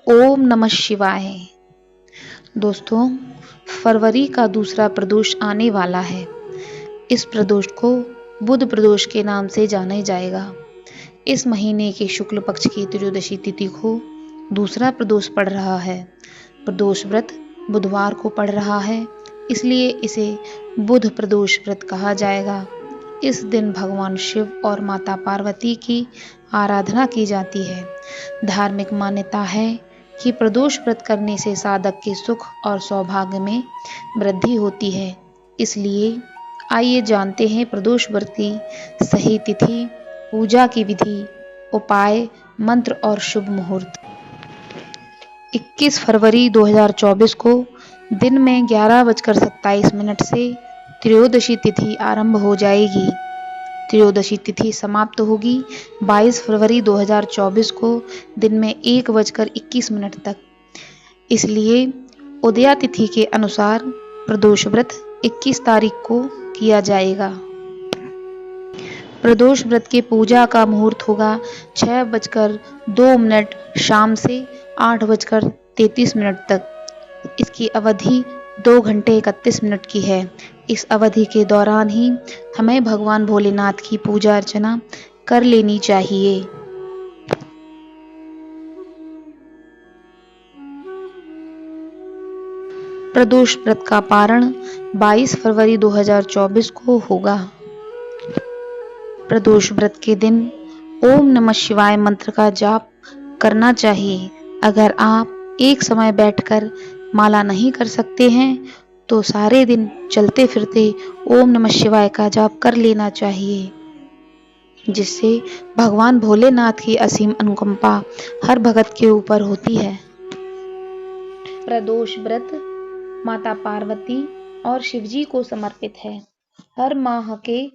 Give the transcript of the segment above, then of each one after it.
ओम नमः शिवाय। दोस्तों, फरवरी का दूसरा प्रदोष आने वाला है। इस प्रदोष को बुध प्रदोष के नाम से जाना जाएगा। इस महीने के शुक्ल पक्ष की त्रयोदशी तिथि को दूसरा प्रदोष पड़ रहा है। प्रदोष व्रत बुधवार को पड़ रहा है, इसलिए इसे बुध प्रदोष व्रत कहा जाएगा। इस दिन भगवान शिव और माता पार्वती की आराधना की जाती है। धार्मिक मान्यता है कि प्रदोष व्रत करने से साधक के सुख और सौभाग्य में वृद्धि होती है। इसलिए आइए जानते हैं प्रदोष व्रत की सही तिथि, पूजा की विधि, उपाय, मंत्र और शुभ मुहूर्त। 21 फरवरी 2024 को दिन में 11:27 से त्रयोदशी तिथि आरंभ हो जाएगी। त्रयोदशी तिथि समाप्त होगी 22 फरवरी 2024 को दिन में 1:21 तक। इसलिए उदया तिथि के अनुसार प्रदोष व्रत 21 तारीख को किया जाएगा। प्रदोष व्रत के पूजा का मुहूर्त होगा 6:02 शाम से 8:33 तक। इसकी अवधि 2 घंटे 31 मिनट की है। इस अवधि के दौरान ही हमें भगवान भोलेनाथ की पूजा अर्चना कर लेनी चाहिए। प्रदोष व्रत का पारण 22 फरवरी 2024 को होगा। प्रदोष व्रत के दिन ओम नमः शिवाय मंत्र का जाप करना चाहिए। अगर आप एक समय बैठकर माला नहीं कर सकते हैं तो सारे दिन चलते फिरते ओम नमः शिवाय का जाप कर लेना चाहिए, जिससे भगवान भोलेनाथ की असीम अनुकंपा हर भक्त के ऊपर होती है। प्रदोष व्रत माता पार्वती और शिवजी को समर्पित है। हर माह के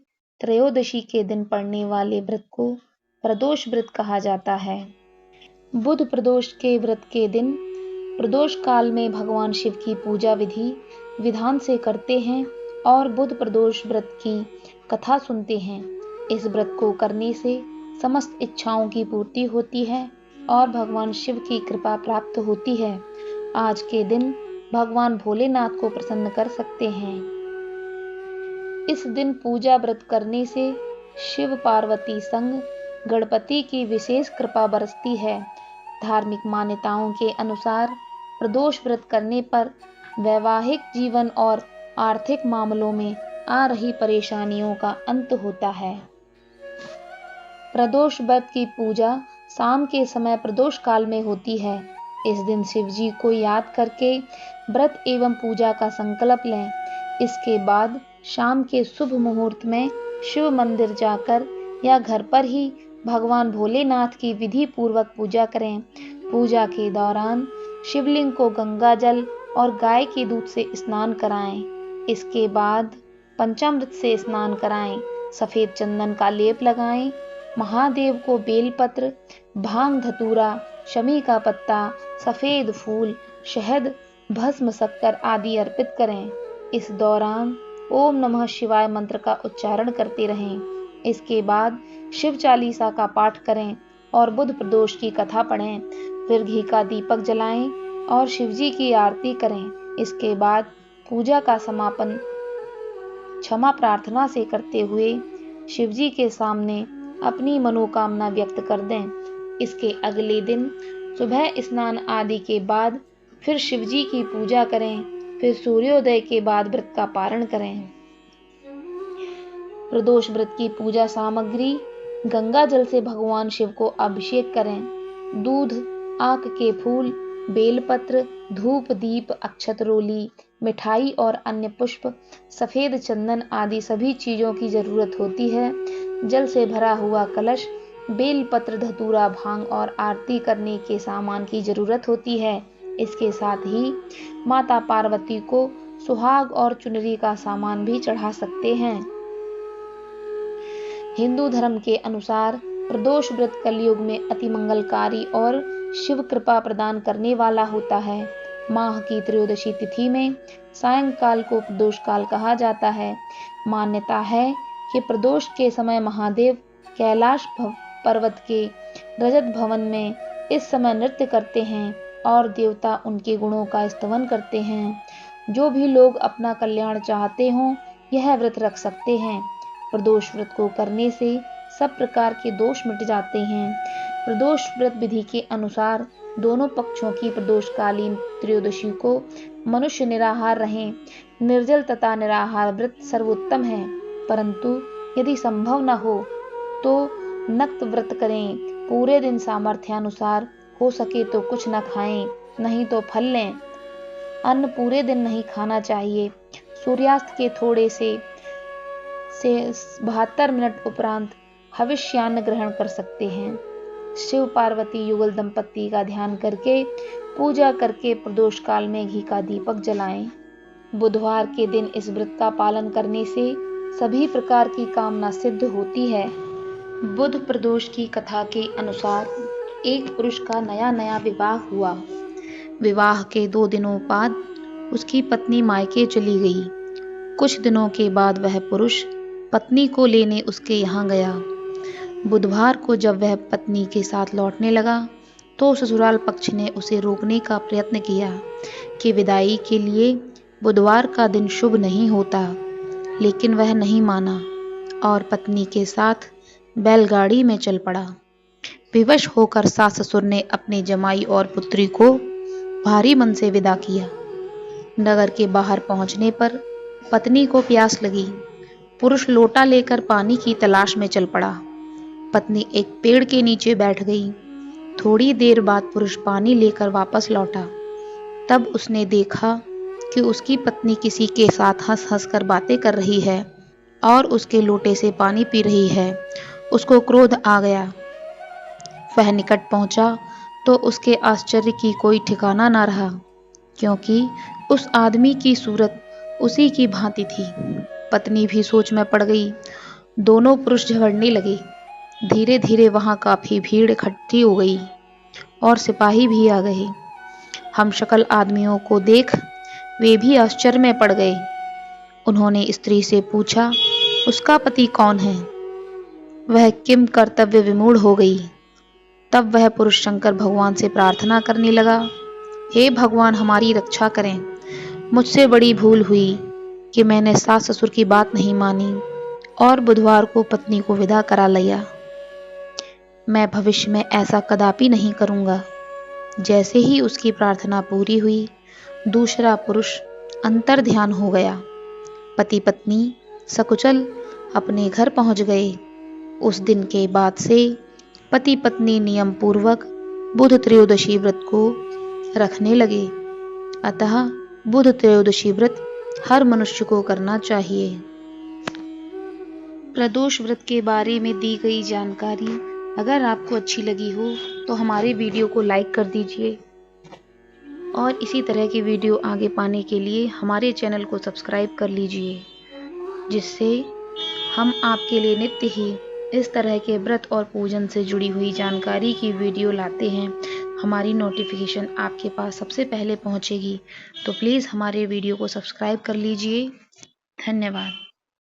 त्रयोदशी के दिन पड़ने वाले व्रत को प्रदोष व्रत कहा जाता है। बुध प्रदोष के व्रत के दिन प्रदोष काल में भगवान शिव की पूजा विधि विधान से करते हैं और बुध प्रदोष व्रत की कथा सुनते हैं। इस व्रत को करने से समस्त इच्छाओं की पूर्ति होती है और भगवान शिव की कृपा प्राप्त होती है। आज के दिन भगवान भोलेनाथ को प्रसन्न कर सकते हैं। इस दिन पूजा व्रत करने से शिव पार्वती संग गणपति की विशेष कृपा बरसती है। धार्मिक मान्यताओं के अनुसार प्रदोष व्रत करने पर वैवाहिक जीवन और आर्थिक मामलों में आ रही परेशानियों का अंत होता है। प्रदोष व्रत की पूजा शाम के समय प्रदोष काल में होती है। इस दिन शिव जी को याद करके व्रत एवं पूजा का संकल्प लें। इसके बाद शाम के शुभ मुहूर्त में शिव मंदिर जाकर या घर पर ही भगवान भोलेनाथ की विधि पूर्वक पूजा करें। पूजा के दौरान शिवलिंग को गंगा जल और गाय के दूध से स्नान कराएं। इसके बाद पंचामृत से स्नान कराएं। सफेद चंदन का लेप लगाएं। महादेव को बेलपत्र, भांग धतूरा, शमी का पत्ता, सफेद फूल, शहद, भस्म, शक्कर आदि अर्पित करें। इस दौरान ओम नमः शिवाय मंत्र का उच्चारण करते रहें। इसके बाद शिव चालीसा का पाठ करें और बुध प्रदोष की कथा पढ़ें। फिर घी का दीपक जलाएं और शिवजी की आरती करें। इसके बाद पूजा का समापन क्षमा प्रार्थना से करते हुए शिवजी के सामने अपनी मनोकामना व्यक्त कर दें। इसके अगले दिन सुबह स्नान आदि के बाद फिर शिवजी की पूजा करें। फिर सूर्योदय के बाद व्रत का पारण करें। प्रदोष व्रत की पूजा सामग्री: गंगा जल से भगवान शिव को अभिषेक करें। दूध, आक के फूल, बेलपत्र, धूप, दीप, अक्षत रोली, मिठाई और अन्य पुष्प, सफेद चंदन आदि सभी चीजों की जरूरत होती है। जल से भरा हुआ कलश, बेलपत्र, धतूरा, भांग और आरती करने के सामान की जरूरत होती है। इसके साथ ही माता पार्वती को सुहाग और चुनरी का सामान भी चढ़ा सकते हैं। हिंदू धर्म के अनुसार प्रदोष व्रत कलयुग में अति मंगलकारी और शिव कृपा प्रदान करने वाला होता है। माह की त्रयोदशी तिथि में सायंकाल को प्रदोष काल कहा जाता है। मान्यता है कि प्रदोष के समय महादेव कैलाश पर्वत के रजत भवन में इस समय नृत्य करते हैं। और देवता उनके गुणों का स्तवन करते हैं। जो भी लोग अपना कल्याण चाहते हों यह व्रत रख सकते हैं। प्रदोष व्रत को करने से सब प्रकार के दोष मिट जाते हैं। प्रदोष व्रत विधि के अनुसार दोनों पक्षों की प्रदोषकालीन त्रयोदशी को मनुष्य निराहार रहें। निर्जल तथा निराहार व्रत सर्वोत्तम है, परंतु यदि संभव न हो तो नक्त व्रत करें। पूरे दिन सामर्थ्यानुसार हो सके तो कुछ न खाएं, नहीं तो फल लें। अन्न पूरे दिन नहीं खाना चाहिए। सूर्यास्त के थोड़े से 72 मिनट उपरांत हविष्यान्न ग्रहण कर सकते हैं। शिव पार्वती युगल दंपति का ध्यान करके पूजा करके प्रदोष काल में घी का दीपक जलाएं। बुधवार के दिन इस व्रत का पालन करने से सभी प्रकार की कामना सिद्ध होती है। बुध प्रदोष की कथा के अनुसार एक पुरुष का नया विवाह हुआ। विवाह के 2 दिनों बाद उसकी पत्नी मायके चली गई। कुछ दिनों के बाद वह पुरुष पत्नी को लेने उसके यहाँ गया। बुधवार को जब वह पत्नी के साथ लौटने लगा तो ससुराल पक्ष ने उसे रोकने का प्रयत्न किया कि विदाई के लिए बुधवार का दिन शुभ नहीं होता, लेकिन वह नहीं माना और पत्नी के साथ बैलगाड़ी में चल पड़ा। विवश होकर सास ससुर ने अपने जमाई और पुत्री को भारी मन से विदा किया। नगर के बाहर पहुंचने पर पत्नी को प्यास लगी। पुरुष लोटा लेकर पानी की तलाश में चल पड़ा। पत्नी एक पेड़ के नीचे बैठ गई। थोड़ी देर बाद पुरुष पानी लेकर वापस लौटा। तब उसने देखा कि उसकी पत्नी किसी के साथ हंस हंस कर बातें कर रही है और उसके लोटे से पानी पी रही है। उसको क्रोध आ गया। वह निकट पहुंचा तो उसके आश्चर्य की कोई ठिकाना ना रहा, क्योंकि उस आदमी की सूरत उसी की भांति थी। पत्नी भी सोच में पड़ गई। दोनों पुरुष झगड़ने लगे। धीरे धीरे वहां काफी भीड़ इकट्ठी हो गई और सिपाही भी आ गए। हमशक्ल आदमियों को देख वे भी आश्चर्य में पड़ गए। उन्होंने स्त्री से पूछा, उसका पति कौन है? वह किम कर्तव्य विमूढ़ हो गई। तब वह पुरुष शंकर भगवान से प्रार्थना करने लगा, हे भगवान, हमारी रक्षा करें। मुझसे बड़ी भूल हुई कि मैंने सास ससुर की बात नहीं मानी और बुधवार को पत्नी को विदा करा लिया। मैं भविष्य में ऐसा कदापि नहीं करूंगा। जैसे ही उसकी प्रार्थना पूरी हुई, दूसरा पुरुष अंतर ध्यान हो गया। पति पत्नी सकुशल अपने घर पहुंच गए। उस दिन के बाद से पति पत्नी नियम पूर्वक बुध त्रयोदशी व्रत को रखने लगे। अतः बुध त्रयोदशी व्रत हर मनुष्य को करना चाहिए। प्रदोष व्रत के बारे में दी गई जानकारी अगर आपको अच्छी लगी हो तो हमारे वीडियो को लाइक कर दीजिए और इसी तरह की वीडियो आगे पाने के लिए हमारे चैनल को सब्सक्राइब कर लीजिए, जिससे हम आपके लिए नित्य ही इस तरह के व्रत और पूजन से जुड़ी हुई जानकारी की वीडियो लाते हैं। हमारी नोटिफिकेशन आपके पास सबसे पहले पहुंचेगी, तो प्लीज़ हमारे वीडियो को सब्सक्राइब कर लीजिए। धन्यवाद।